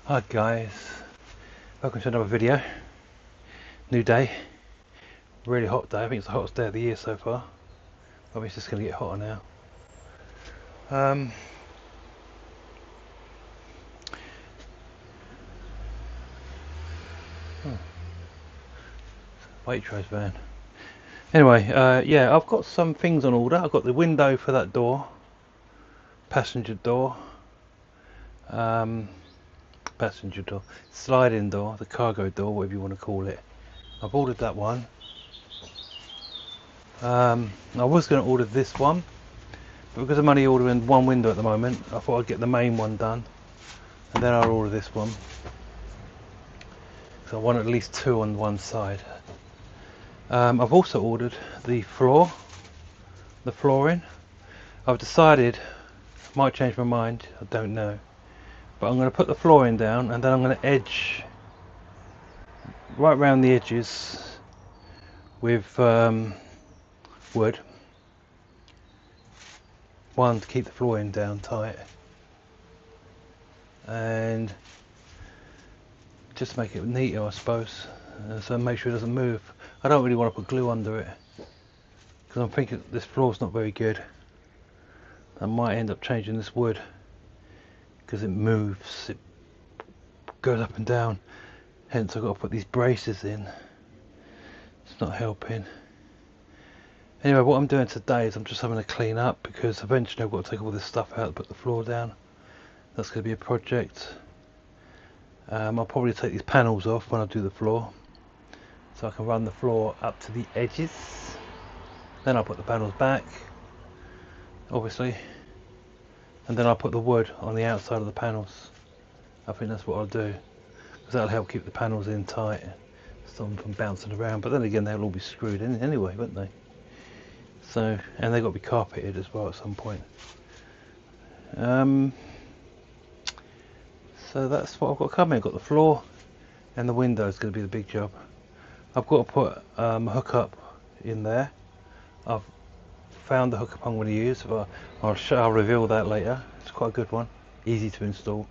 Hi guys, welcome to another video. New day, really hot day. I think it's the hottest day of the year so far. I mean, it's just going to get hotter now. Waitrose van. Anyway, yeah, I've got some things on order. I've got the window for that door, passenger door, sliding door, the cargo door, whatever you want to call it. I've ordered that one. I was going to order this one, but because I'm only ordering one window at the moment, I thought I'd get the main one done, and then I'll order this one. So I want at least two on one side. I've also ordered the flooring. I've decided, might change my mind, I don't know, but I'm going to put the flooring down and then I'm going to edge right around the edges with wood. One, to keep the flooring down tight, and just make it neater, I suppose, so make sure it doesn't move. I don't really want to put glue under it because I'm thinking this floor's not very good. I might end up changing this wood because it moves, it goes up and down, hence I've got to put these braces in. It's not helping. Anyway, what I'm doing today is I'm just having a clean up because eventually I've got to take all this stuff out and put the floor down. That's going to be a project. I'll probably take these panels off when I do the floor, so I can run the floor up to the edges. Then I'll put the panels back, obviously, and then I'll put the wood on the outside of the panels. I think that's what I'll do, because that'll help keep the panels in tight, stop them from bouncing around. But then again, they'll all be screwed in anyway, won't they? So, and they've got to be carpeted as well at some point. So that's what I've got coming. I've got the floor and the window is going to be the big job. I've got to put a hookup in there. I've found the hookup I'm going to use. I'll reveal that later. It's quite a good one, easy to install.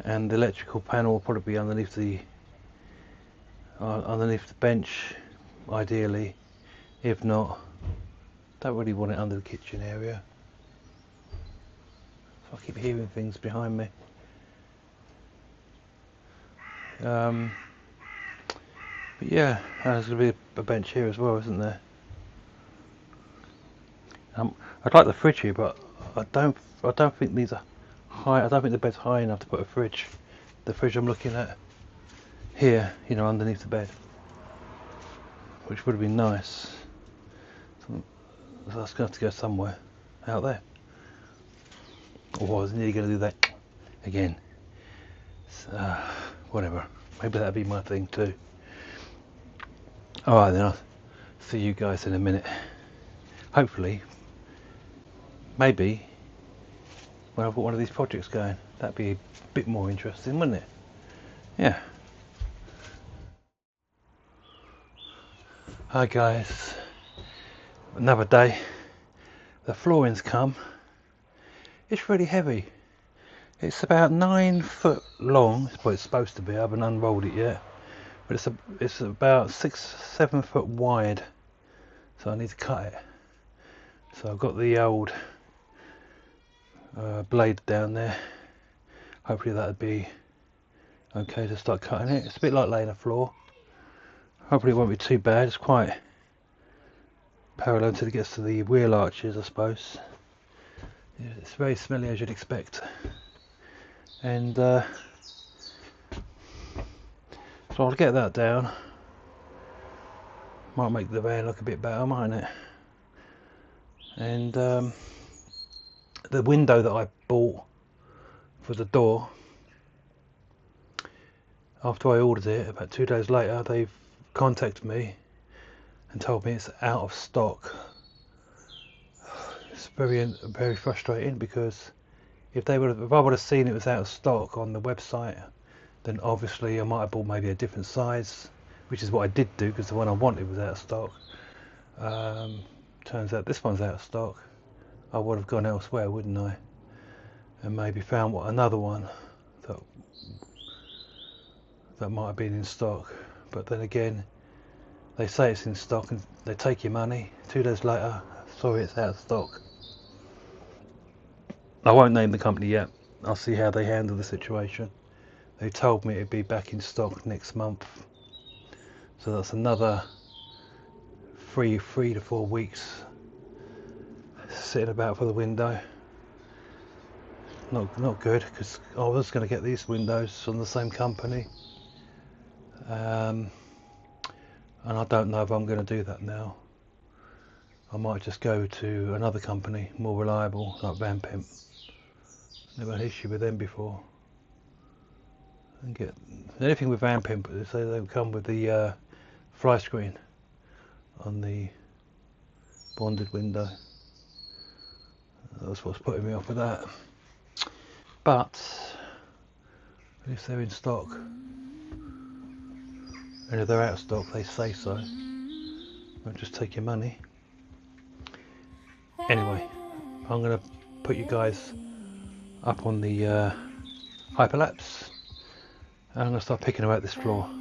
And the electrical panel will probably be underneath the bench, ideally. If not, don't really want it under the kitchen area. So I keep hearing things behind me. But yeah, there's going to be a bench here as well, isn't there? I'd like the fridge here, but I don't think these are high. I don't think the bed's high enough to put a fridge. The fridge I'm looking at here, you know, underneath the bed, which would have been nice. So that's going to have to go somewhere out there. Or I was nearly going to do that again. So, whatever. Maybe that'll be my thing too. Alright then, I'll see you guys in a minute. Hopefully, maybe, when I've got one of these projects going, that'd be a bit more interesting, wouldn't it? Yeah. Hi guys, another day. The flooring's come. It's really heavy. It's about 9 foot long. It's what it's supposed to be. I haven't unrolled it yet, but it's about 6-7 foot wide. So I need to cut it. So I've got the old blade down there. Hopefully that'd be okay to start cutting it. It's a bit like laying a floor. Hopefully it won't be too bad. It's quite parallel until it gets to the wheel arches, I suppose. It's very smelly, as you'd expect. And so I'll get that down. Might make the van look a bit better, mightn't it? And the window that I bought for the door, after I ordered it, about 2 days later, they've contacted me and told me it's out of stock. It's very frustrating, because if I would have seen it was out of stock on the website, then obviously I might have bought maybe a different size, which is what I did do, because the one I wanted was out of stock. Turns out this one's out of stock. I would have gone elsewhere, wouldn't I? And maybe found another one. that might have been in stock, but then again they say it's in stock and they take your money. 2 days later, sorry, it's out of stock. I won't name the company yet. I'll see how they handle the situation. They told me it'd be back in stock next month, so that's another 3 to 4 weeks sitting about for the window. Not good, because I was going to get these windows from the same company, and I don't know if I'm going to do that now. I might just go to another company, more reliable, like Van Pimp. Never had an issue with them before. And get anything with Van Pimp, they say they come with the fly screen on the bonded window. That's what's putting me off with that. But if they're in stock, and if they're out of stock, they say so. Don't just take your money. Anyway, I'm going to put you guys up on the hyperlapse, and I'm going to start picking about this floor. I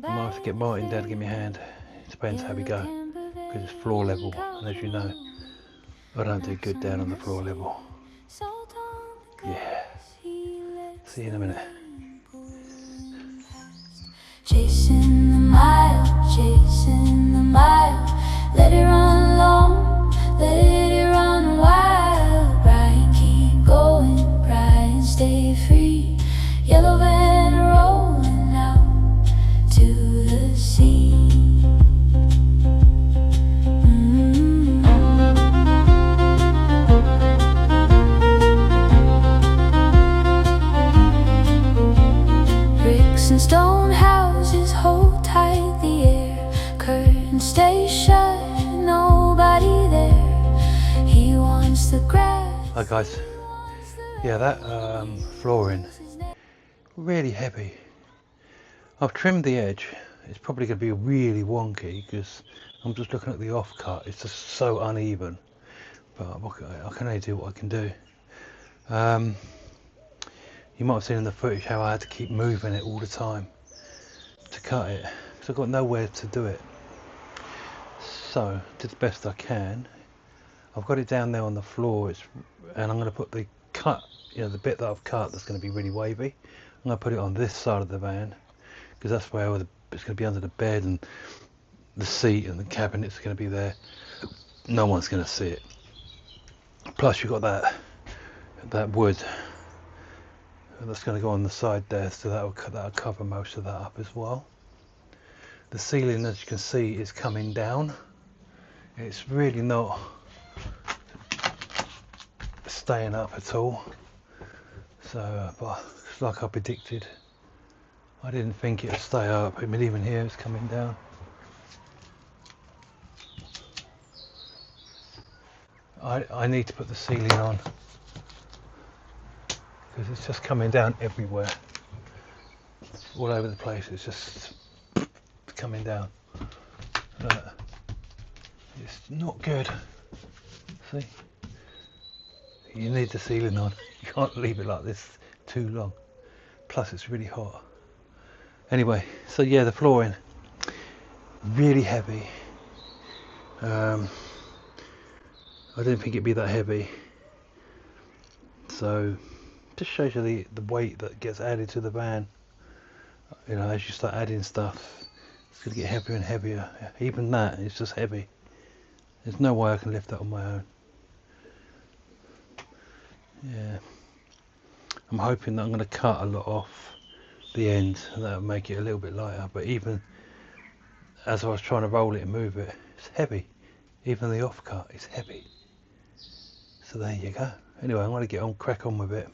might have to get Martin down to give me a hand. It depends how we go, because it's floor level, and as you know, I don't do good down on the floor level. Yeah. See you in a minute. Chasing the mile, let it run long, let it run wild. Brian, keep going, Brian, stay free. Yellow van rolling out to the sea. Bricks and stone houses hold tight the air. Curtains stay shut, nobody there. He wants the grass. Hi guys. Yeah, that flooring, really heavy. I've trimmed the edge. It's probably going to be really wonky because I'm just looking at the offcut. It's just so uneven. But I can only do what I can do. You might have seen in the footage how I had to keep moving it all the time to cut it, because I've got nowhere to do it. So, did the best I can. I've got it down there on the floor, and I'm going to put the cut, the bit that I've cut that's going to be really wavy, I'm going to put it on this side of the van, because that's where it's going to be under the bed, and the seat and the cabinet's going to be there. No one's going to see it. Plus you've got that wood that's going to go on the side there, so that'll cover most of that up as well. The ceiling, as you can see, is coming down. It's really not staying up at all. So, but it's like I predicted. I didn't think it would stay up. I mean, even here it's coming down. I need to put the ceiling on, because it's just coming down everywhere, all over the place. It's just coming down. It's not good. See, you need the ceiling on. You can't leave it like this too long. Plus it's really hot. Anyway, so yeah, the flooring, really heavy. I didn't think it'd be that heavy. So just shows you the weight that gets added to the van. As you start adding stuff, it's going to get heavier and heavier. Even that is just heavy. There's no way I can lift that on my own. Yeah, I'm hoping that I'm going to cut a lot off the end, and that'll make it a little bit lighter. But even as I was trying to roll it and move it, it's heavy. Even the off cut is heavy. So there you go. Anyway, I'm going to crack on with it.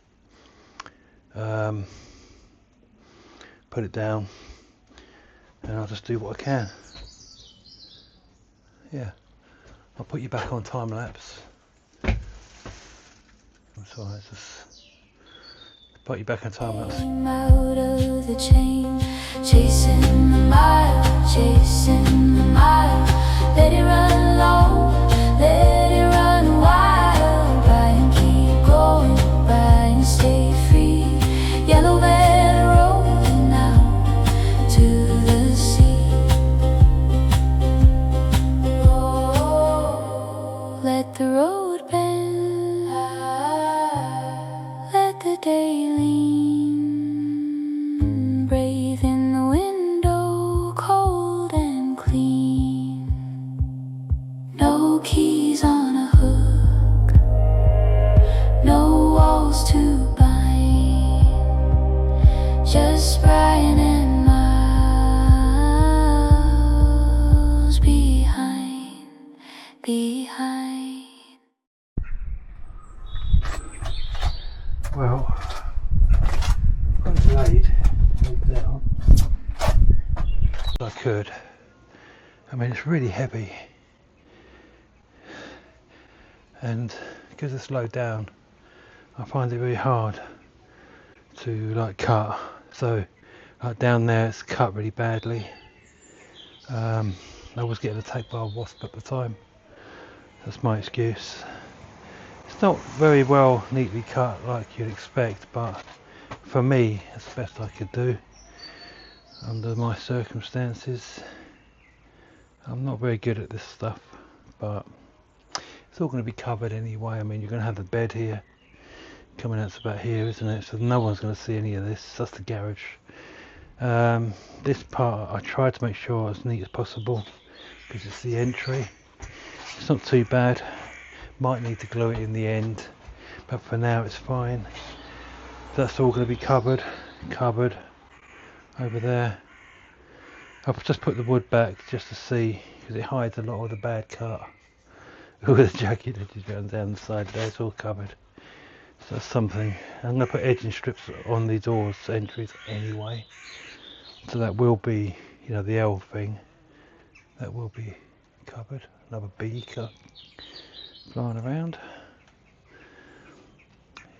Put it down, and I'll just do what I can. Yeah, I'll put you back on time lapse. I'm sorry, it's just put you back on time lapse. Out of the chain, chasing the mile, let it run long, let it run wild. Brian, keep going, Brian, stay free. the day lean, breathe in the window, cold and clean. No keys on a hook, no walls to bind, just Brian and Miles behind. Well, I'm delayed, moved down. I could. I mean, it's really heavy, and because it's low down, I find it very hard to like cut. So, like down there, it's cut really badly. I was getting attacked by a wasp at the time. That's my excuse. It's not very well neatly cut like you'd expect, but for me it's the best I could do under my circumstances. I'm not very good at this stuff, but it's all going to be covered anyway. I mean, you're going to have the bed here coming out to about here, isn't it? So no one's going to see any of this. That's the garage. This part I tried to make sure as neat as possible because it's the entry. It's not too bad. Might need to glue it in the end, but for now it's fine. That's all going to be covered over there. I've just put the wood back just to see, because it hides a lot of the bad cut. All the jagged edges going down the side there, it's all covered. So that's something. I'm going to put edging strips on the doors entries anyway, so that will be, you know, the L thing, that will be covered. Another bee flying around.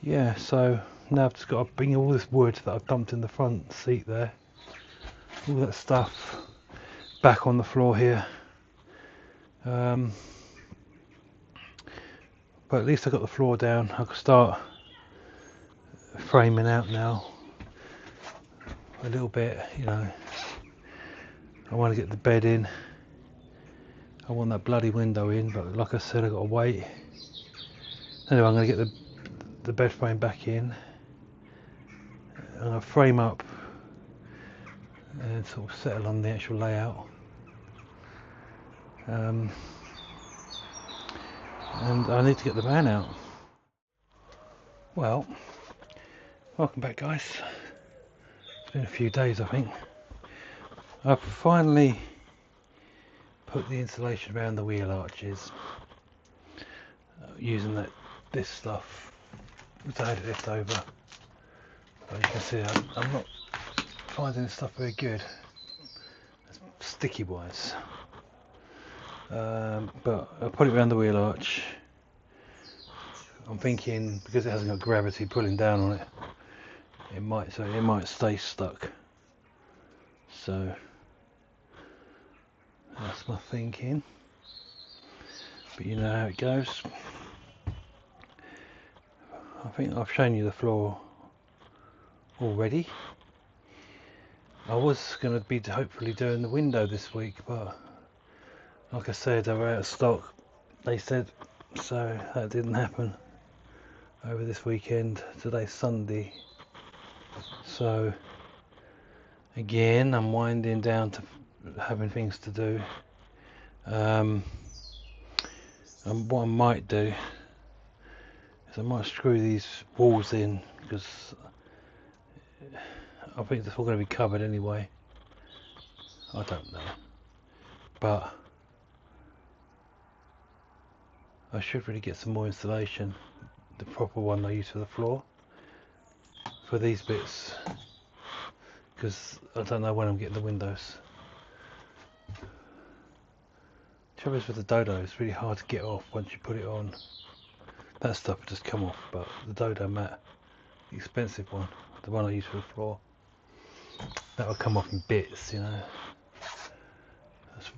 Yeah, so now I've just got to bring all this wood that I've dumped in the front seat there, all that stuff back on the floor here. But at least I got the floor down. I can start framing out now a little bit, you know. I want to get the bed in. I want that bloody window in, but like I said, I've got to wait. Anyway, I'm going to get the bed frame back in. I'm going to frame up and sort of settle on the actual layout. And I need to get the van out. Well, welcome back, guys. It's been a few days, I think. I've finally put the insulation around the wheel arches using this stuff that I had left over. But you can see I'm not finding this stuff very good, sticky wise. But I put it around the wheel arch. I'm thinking because it hasn't got gravity pulling down on it, it might stay stuck. So that's my thinking. But you know how it goes. I think I've shown you the floor already. I was going to be hopefully doing the window this week, but like I said, they were out of stock, they said, so that didn't happen over this weekend. Today's Sunday, so again I'm winding down to having things to do. And what I might do is I might screw these walls in, because I think it's all going to be covered anyway. I don't know, but I should really get some more insulation, the proper one I use for the floor, for these bits, because I don't know when I'm getting the windows. Trouble is with the dodo, it's really hard to get off once you put it on. That stuff will just come off, but the dodo mat, the expensive one, the one I use for the floor, that will come off in bits, you know.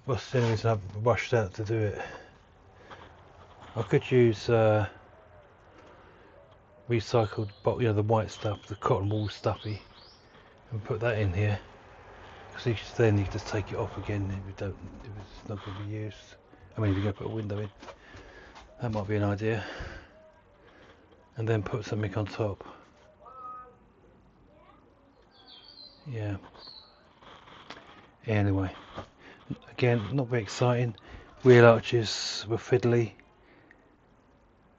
That's the only reason I've rushed out to do it. I could use recycled, but you know, the white stuff, the cotton wool stuffy, and put that in here. Because then you just take it off again if it's not going to be used. I mean, if you're going to put a window in, that might be an idea. And then put something on top. Yeah. Anyway, again, not very exciting. Wheel arches were fiddly.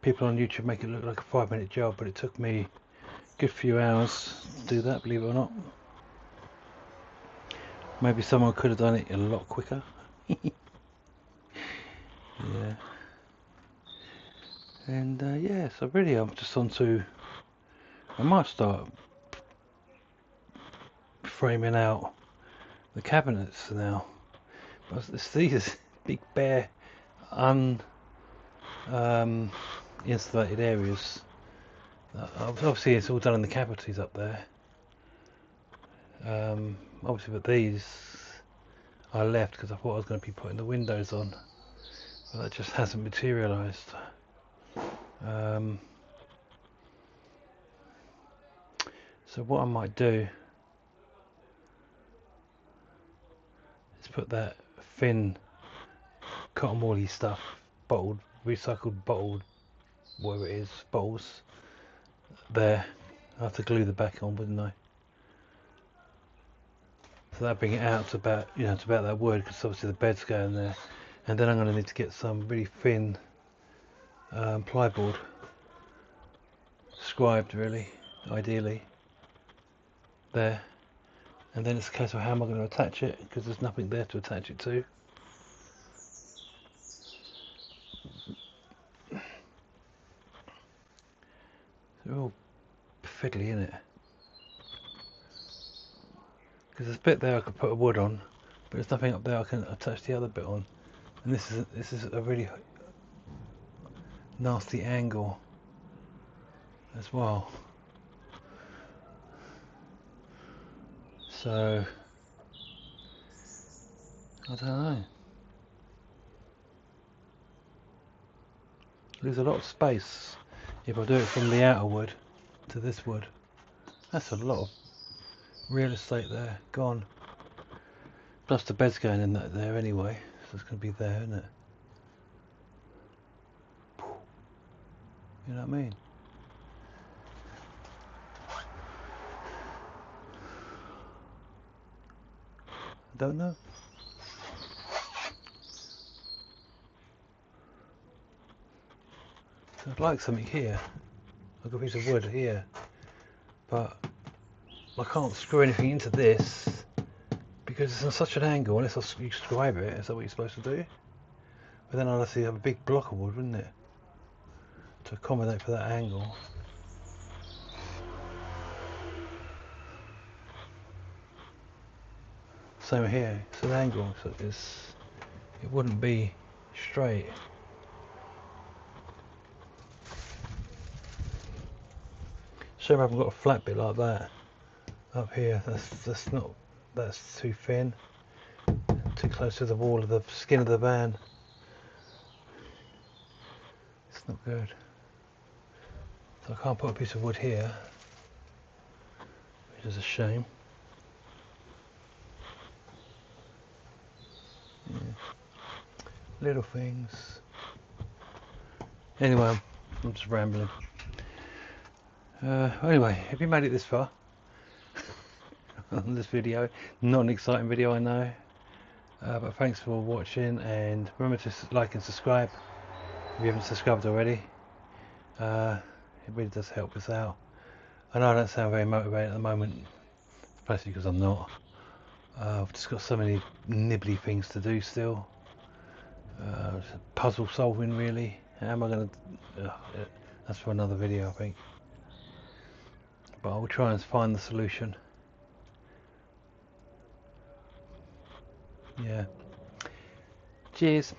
People on YouTube make it look like a 5-minute job, but it took me a good few hours to do that, believe it or not. Maybe someone could have done it a lot quicker. Yeah. And yeah, so really I'm just on to, I might start framing out the cabinets now. But it's these big bare insulated areas. Obviously it's all done in the cavities up there. Obviously, but these I left because I thought I was going to be putting the windows on, but that just hasn't materialised. So what I might do is put that thin cotton woolly stuff, bottled, recycled bottled, whatever it is, bottles there. I have to glue the back on, wouldn't I? So that'll bring it out to about, to about that wood, because obviously the bed's going there. And then I'm going to need to get some really thin plyboard, scribed really, ideally, there. And then it's a case of how am I going to attach it, because there's nothing there to attach it to. They're all fiddly, innit? Because there's a bit there I could put a wood on, but there's nothing up there I can attach the other bit on. And this is a really nasty angle as well. So I don't know. Lose a lot of space if I do it from the outer wood to this wood. That's a lot of real estate there gone. Plus the bed's going in there anyway, so it's going to be there, isn't it? You know what I mean? I don't know. So I'd like something here, like a piece of wood here, but I can't screw anything into this because it's on such an angle. Unless you scribe it, is that what you're supposed to do? But then I'd have to have a big block of wood, wouldn't it, to accommodate for that angle. Same here, it's an angle, so it wouldn't be straight. Shame I haven't got a flat bit like that up here. That's too thin, too close to the wall of the skin of the van. It's not good. So I can't put a piece of wood here, which is a shame. Yeah. Little things. Anyway, I'm just rambling. Anyway, if you made it this far on this video, not an exciting video I know, but thanks for watching, and remember to like and subscribe if you haven't subscribed already. It really does help us out. I know I don't sound very motivated at the moment, especially because I'm not. I've just got so many nibbly things to do still. Puzzle solving really. How am I going to... that's for another video I think. But I will try and find the solution. Yeah. Cheers.